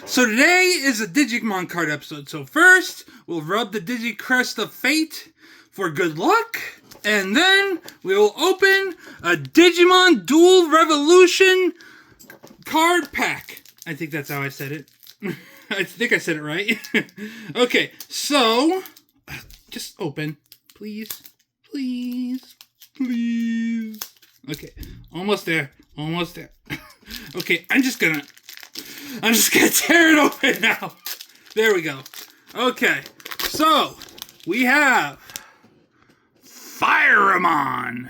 So today is a Digimon card episode. So first, we'll rub the Digicrest of Fate for good luck. And then we will open a Digimon Dual Revolution card pack. I think that's how I said it. I think I said it right. Okay, so just open. Please. Please. Please. Okay, almost there. Almost there. Okay, I'm just gonna tear it open now. There we go. Okay, so we have Firemon,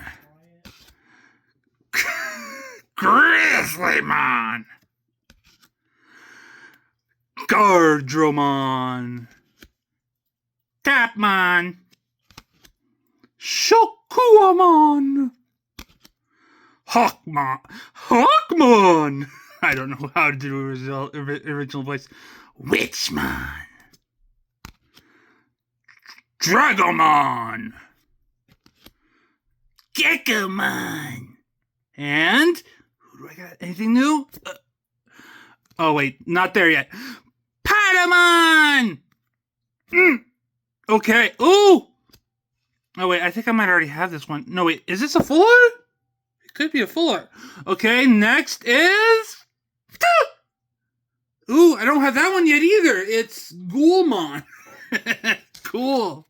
Grizzlymon, Gardromon, Tapmon, Shokuamon, Hawkmon. I don't know how to do original voice. Witchmon, Dragomon, Geckomon, and who do I got? Anything new? Oh wait, not there yet. Patamon. Okay. Ooh. Oh wait, I think I might already have this one. No wait, is this a full art? It could be a full art. Okay, next is. Ooh, I don't have that one yet either. It's Ghoulmon. Cool.